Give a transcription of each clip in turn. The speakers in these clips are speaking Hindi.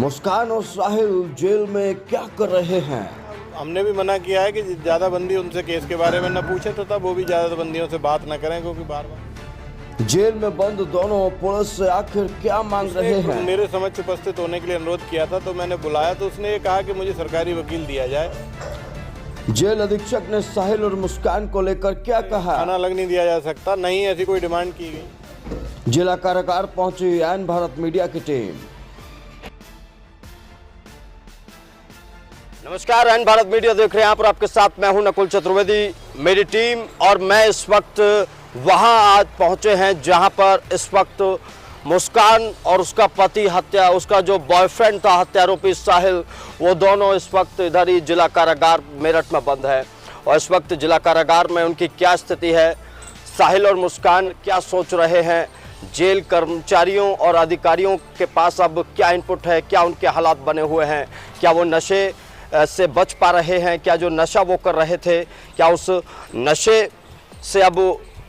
मुस्कान और साहिल जेल में क्या कर रहे हैं? हमने भी मना किया है कि ज़्यादा बंदी उनसे केस के बारे में न पूछे तो तब वो भी ज़्यादा बंदियों से बात न करें, क्योंकि बार बार जेल में बंद दोनों पुलिस से आखिर क्या मांग रहे हैं? मेरे समक्ष उपस्थित होने के लिए अनुरोध किया था, तो मैंने बुलाया तो उसने ये कहा कि मुझे सरकारी वकील दिया जाए। जेल अधीक्षक ने साहिल और मुस्कान को लेकर क्या कहा? खाना अलग नहीं दिया जा सकता, नहीं ऐसी कोई डिमांड की गई। जिला कारागार पहुंची एन भारत मीडिया की टीम। नमस्कार, एन भारत मीडिया देख रहे हैं। यहाँ पर आपके साथ मैं हूं नकुल चतुर्वेदी, मेरी टीम और मैं इस वक्त वहां आज पहुंचे हैं जहां पर इस वक्त मुस्कान और उसका पति उसका जो बॉयफ्रेंड था हत्यारोपी साहिल, वो दोनों इस वक्त इधर ही जिला कारागार मेरठ में बंद है। और इस वक्त जिला कारागार में उनकी क्या स्थिति है, साहिल और मुस्कान क्या सोच रहे हैं, जेल कर्मचारियों और अधिकारियों के पास अब क्या इनपुट है, क्या उनके हालात बने हुए हैं, क्या वो नशे से बच पा रहे हैं, क्या जो नशा वो कर रहे थे क्या उस नशे से अब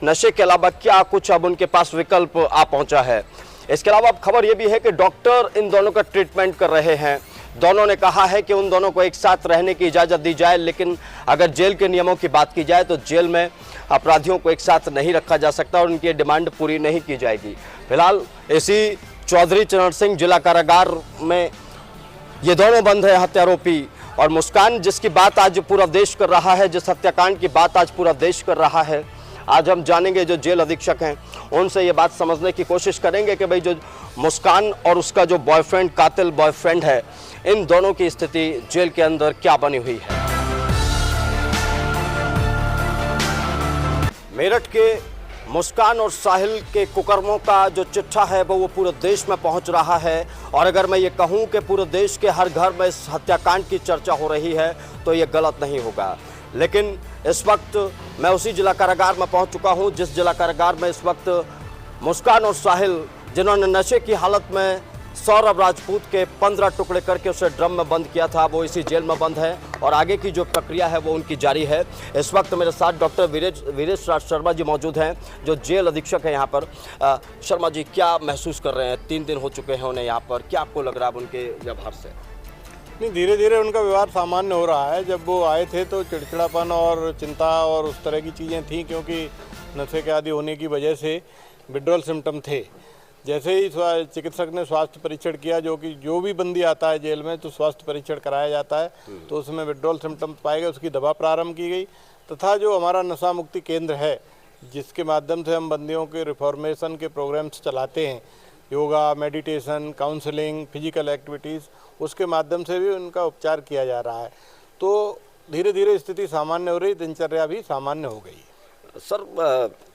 नशे के अलावा क्या कुछ अब उनके पास विकल्प आ पहुंचा है। इसके अलावा अब खबर ये भी है कि डॉक्टर इन दोनों का ट्रीटमेंट कर रहे हैं। दोनों ने कहा है कि उन दोनों को एक साथ रहने की इजाज़त दी जाए, लेकिन अगर जेल के नियमों की बात की जाए तो जेल में अपराधियों को एक साथ नहीं रखा जा सकता और उनकी डिमांड पूरी नहीं की जाएगी। फिलहाल इसी चौधरी चरण सिंह जिला कारागार में ये दोनों बंद है, हत्यारोपी और मुस्कान, जिसकी बात आज पूरा देश कर रहा है, जिस हत्याकांड की बात आज पूरा देश कर रहा है। आज हम जानेंगे जो जेल अधीक्षक हैं उनसे ये बात समझने की कोशिश करेंगे कि भाई जो मुस्कान और उसका जो बॉयफ्रेंड, कातिल बॉयफ्रेंड है, इन दोनों की स्थिति जेल के अंदर क्या बनी हुई है। मेरठ के मुस्कान और साहिल के कुकर्मों का जो चिट्ठा है वो पूरे देश में पहुंच रहा है। और अगर मैं ये कहूं कि पूरे देश के हर घर में इस हत्याकांड की चर्चा हो रही है तो ये गलत नहीं होगा। लेकिन इस वक्त मैं उसी जिला कारागार में पहुंच चुका हूं जिस जिला कारागार में इस वक्त मुस्कान और साहिल, जिन्होंने नशे की हालत में सौरभ राजपूत के 15 टुकड़े करके उसे ड्रम में बंद किया था, वो इसी जेल में बंद है और आगे की जो प्रक्रिया है वो उनकी जारी है। इस वक्त मेरे साथ डॉक्टर वीरेश राज शर्मा जी मौजूद हैं जो जेल अधीक्षक हैं यहाँ पर। शर्मा जी, क्या महसूस कर रहे हैं? 3 दिन हो चुके हैं उन्हें यहाँ पर, क्या आपको लग रहा है उनके व्यवहार से? नहीं, धीरे धीरे उनका व्यवहार सामान्य हो रहा है। जब वो आए थे तो चिड़चिड़ापन और चिंता और उस तरह की चीज़ें थीं, क्योंकि नशे के आदी होने की वजह से विड्रॉल सिम्टम थे। जैसे ही चिकित्सक ने स्वास्थ्य परीक्षण किया, जो भी बंदी आता है जेल में तो स्वास्थ्य परीक्षण कराया जाता है, तो उसमें विड्रॉल सिम्टम्स पाए गए, उसकी दवा प्रारंभ की गई। तथा जो हमारा नशा मुक्ति केंद्र है, जिसके माध्यम से हम बंदियों के रिफॉर्मेशन के प्रोग्राम्स चलाते हैं, yoga, meditation, counselling, physical activities, उसके माध्यम से भी उनका उपचार किया जा रहा है। तो धीरे धीरे स्थिति सामान्य हो रही, दिनचर्या भी सामान्य हो गई। सर,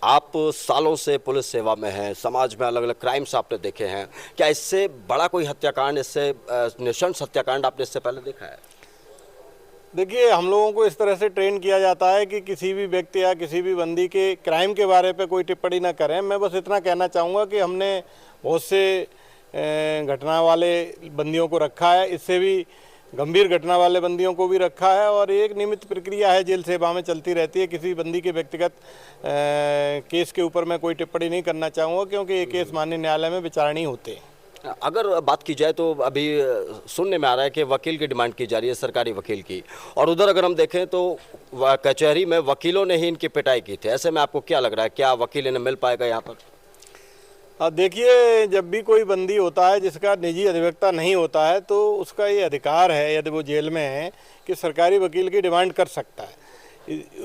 आप सालों से पुलिस सेवा में हैं, समाज में अलग अलग क्राइम्स आपने देखे हैं, क्या इससे बड़ा कोई हत्याकांड, इससे नृशंस हत्याकांड आपने इससे पहले देखा है? देखिए, हम लोगों को इस तरह से ट्रेन किया जाता है कि किसी भी व्यक्ति या किसी भी बंदी के क्राइम के बारे पे कोई टिप्पणी ना करें। मैं बस इतना कहना चाहूँगा कि हमने बहुत से घटना वाले बंदियों को रखा है, इससे भी गंभीर घटना वाले बंदियों को भी रखा है और एक नियमित प्रक्रिया है जेल सेवा में चलती रहती है। किसी बंदी के व्यक्तिगत केस के ऊपर मैं कोई टिप्पणी नहीं करना चाहूँगा, क्योंकि ये केस माननीय न्यायालय में विचारणीय होते हैं। अगर बात की जाए तो अभी सुनने में आ रहा है कि वकील की डिमांड की जा रही है, सरकारी वकील की, और उधर अगर हम देखें तो कचहरी में वकीलों ने ही इनकी पिटाई की थी। ऐसे में आपको क्या लग रहा है, क्या वकील इन्हें मिल पाएगा यहाँ पर? देखिए, जब भी कोई बंदी होता है जिसका निजी अधिवक्ता नहीं होता है तो उसका ये अधिकार है, यदि वो जेल में है, कि सरकारी वकील की डिमांड कर सकता है।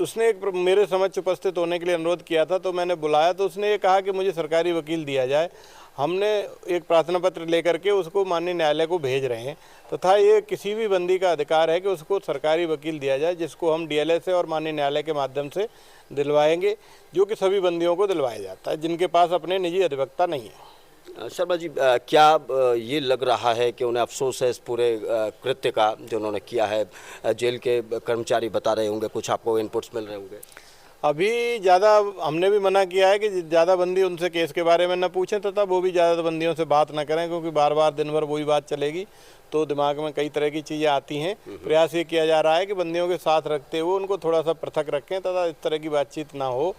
उसने एक मेरे समक्ष उपस्थित होने के लिए अनुरोध किया था, तो मैंने बुलाया तो उसने ये कहा कि मुझे सरकारी वकील दिया जाए। हमने एक प्रार्थना पत्र लेकर के उसको माननीय न्यायालय को भेज रहे हैं तथा ये किसी भी बंदी का अधिकार है कि उसको सरकारी वकील दिया जाए, जिसको हम डीएलए से और माननीय न्यायालय के माध्यम से दिलवाएंगे, जो कि सभी बंदियों को दिलवाया जाता है जिनके पास अपने निजी अधिवक्ता नहीं है। शर्मा जी, क्या ये लग रहा है कि उन्हें अफसोस है इस पूरे कृत्य का जो उन्होंने किया है? जेल के कर्मचारी बता रहे होंगे, कुछ आपको इनपुट्स मिल रहे होंगे? अभी ज़्यादा हमने भी मना किया है कि ज़्यादा बंदी उनसे केस के बारे में न पूछें तो तब वो भी ज़्यादा बंदियों से बात न करें, क्योंकि बार बार दिन भर वही बात चलेगी तो दिमाग में कई तरह की चीज़ें आती हैं। प्रयास ये किया जा रहा है कि बंदियों के साथ रखते हुए उनको थोड़ा सा पृथक रखें तथा इस तरह की बातचीत ना हो।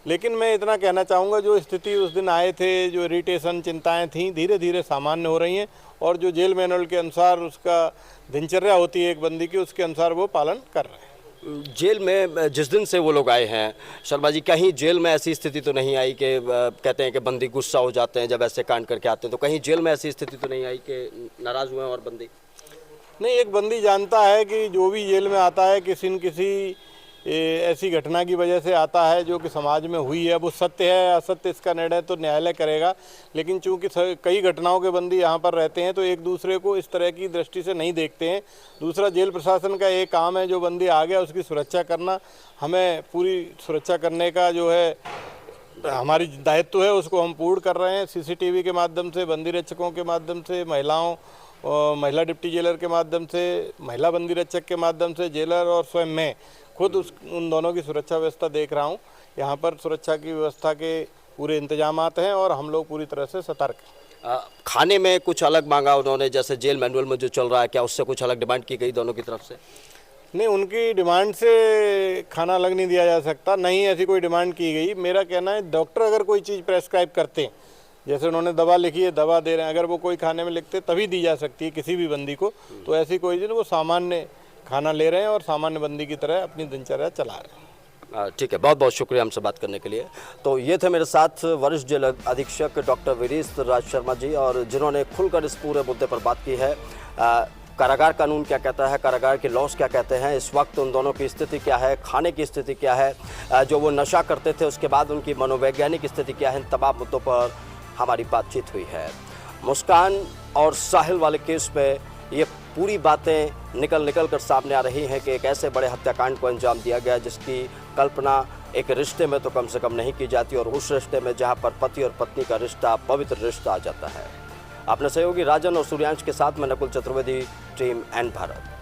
लेकिन मैं इतना कहना चाहूँगा, जो स्थिति उस दिन आए थे, जो इरिटेशन, चिंताएं थीं, धीरे धीरे सामान्य हो रही हैं और जो जेल मैनुअल के अनुसार उसका दिनचर्या होती है एक बंदी की, उसके अनुसार वो पालन कर रहे हैं। जेल में जिस दिन से वो लोग आए हैं शर्मा जी, कहीं जेल में ऐसी स्थिति तो नहीं आई कि कहते हैं कि बंदी गुस्सा हो जाते हैं जब ऐसे कांड करके आते हैं, तो कहीं जेल में ऐसी स्थिति तो नहीं आई कि नाराज़ हुए और बंदी? नहीं, एक बंदी जानता है कि जो भी जेल में आता है किसी न किसी ऐसी घटना की वजह से आता है जो कि समाज में हुई है। वो सत्य है असत्य, इसका निर्णय तो न्यायालय करेगा, लेकिन चूंकि कई घटनाओं के बंदी यहाँ पर रहते हैं तो एक दूसरे को इस तरह की दृष्टि से नहीं देखते हैं। दूसरा, जेल प्रशासन का एक काम है, जो बंदी आ गया उसकी सुरक्षा करना। हमें पूरी सुरक्षा करने का जो है हमारी दायित्व है, उसको हम पूर्ण कर रहे हैं। CCTV के माध्यम से, बंदी रक्षकों के माध्यम से, महिला डिप्टी जेलर के माध्यम से, महिला बंदी रक्षक के माध्यम से, जेलर और स्वयं मैं खुद उन दोनों की सुरक्षा व्यवस्था देख रहा हूँ। यहाँ पर सुरक्षा की व्यवस्था के पूरे इंतजामात हैं और हम लोग पूरी तरह से सतर्क हैं। खाने में कुछ अलग मांगा उन्होंने, जैसे जेल मैनुअल में जो चल रहा है, क्या उससे कुछ अलग डिमांड की गई दोनों की तरफ से? नहीं, उनकी डिमांड से खाना अलग नहीं दिया जा सकता, नहीं ऐसी कोई डिमांड की गई। मेरा कहना है, डॉक्टर अगर कोई चीज़ प्रेस्क्राइब करते हैं, जैसे उन्होंने दवा लिखी है, दवा दे रहे हैं, अगर वो कोई खाने में लिखते तभी दी जा सकती है किसी भी बंदी को। तो ऐसी कोई चीज़, वो सामान्य खाना ले रहे हैं और सामान्य बंदी की तरह अपनी दिनचर्या चला रहे हैं। ठीक है, बहुत बहुत शुक्रिया हमसे बात करने के लिए। तो ये थे मेरे साथ वरिष्ठ जेल अधीक्षक डॉक्टर वीरेश राज शर्मा जी, और जिन्होंने खुलकर इस पूरे मुद्दे पर बात की है। कारागार कानून क्या कहता है, कारागार के लॉस क्या कहते हैं, इस वक्त उन दोनों की स्थिति क्या है, खाने की स्थिति क्या है, जो वो नशा करते थे उसके बाद उनकी मनोवैज्ञानिक स्थिति क्या है, इन तमाम मुद्दों पर हमारी बातचीत हुई है। मुस्कान और साहिल वाले केस में ये पूरी बातें निकल कर सामने आ रही हैं कि एक ऐसे बड़े हत्याकांड को अंजाम दिया गया जिसकी कल्पना एक रिश्ते में तो कम से कम नहीं की जाती, और उस रिश्ते में जहां पर पति और पत्नी का रिश्ता पवित्र रिश्ता आ जाता है। अपने सहयोगी राजन और सूर्यांश के साथ मैं नकुल चतुर्वेदी, टीम एन भारत।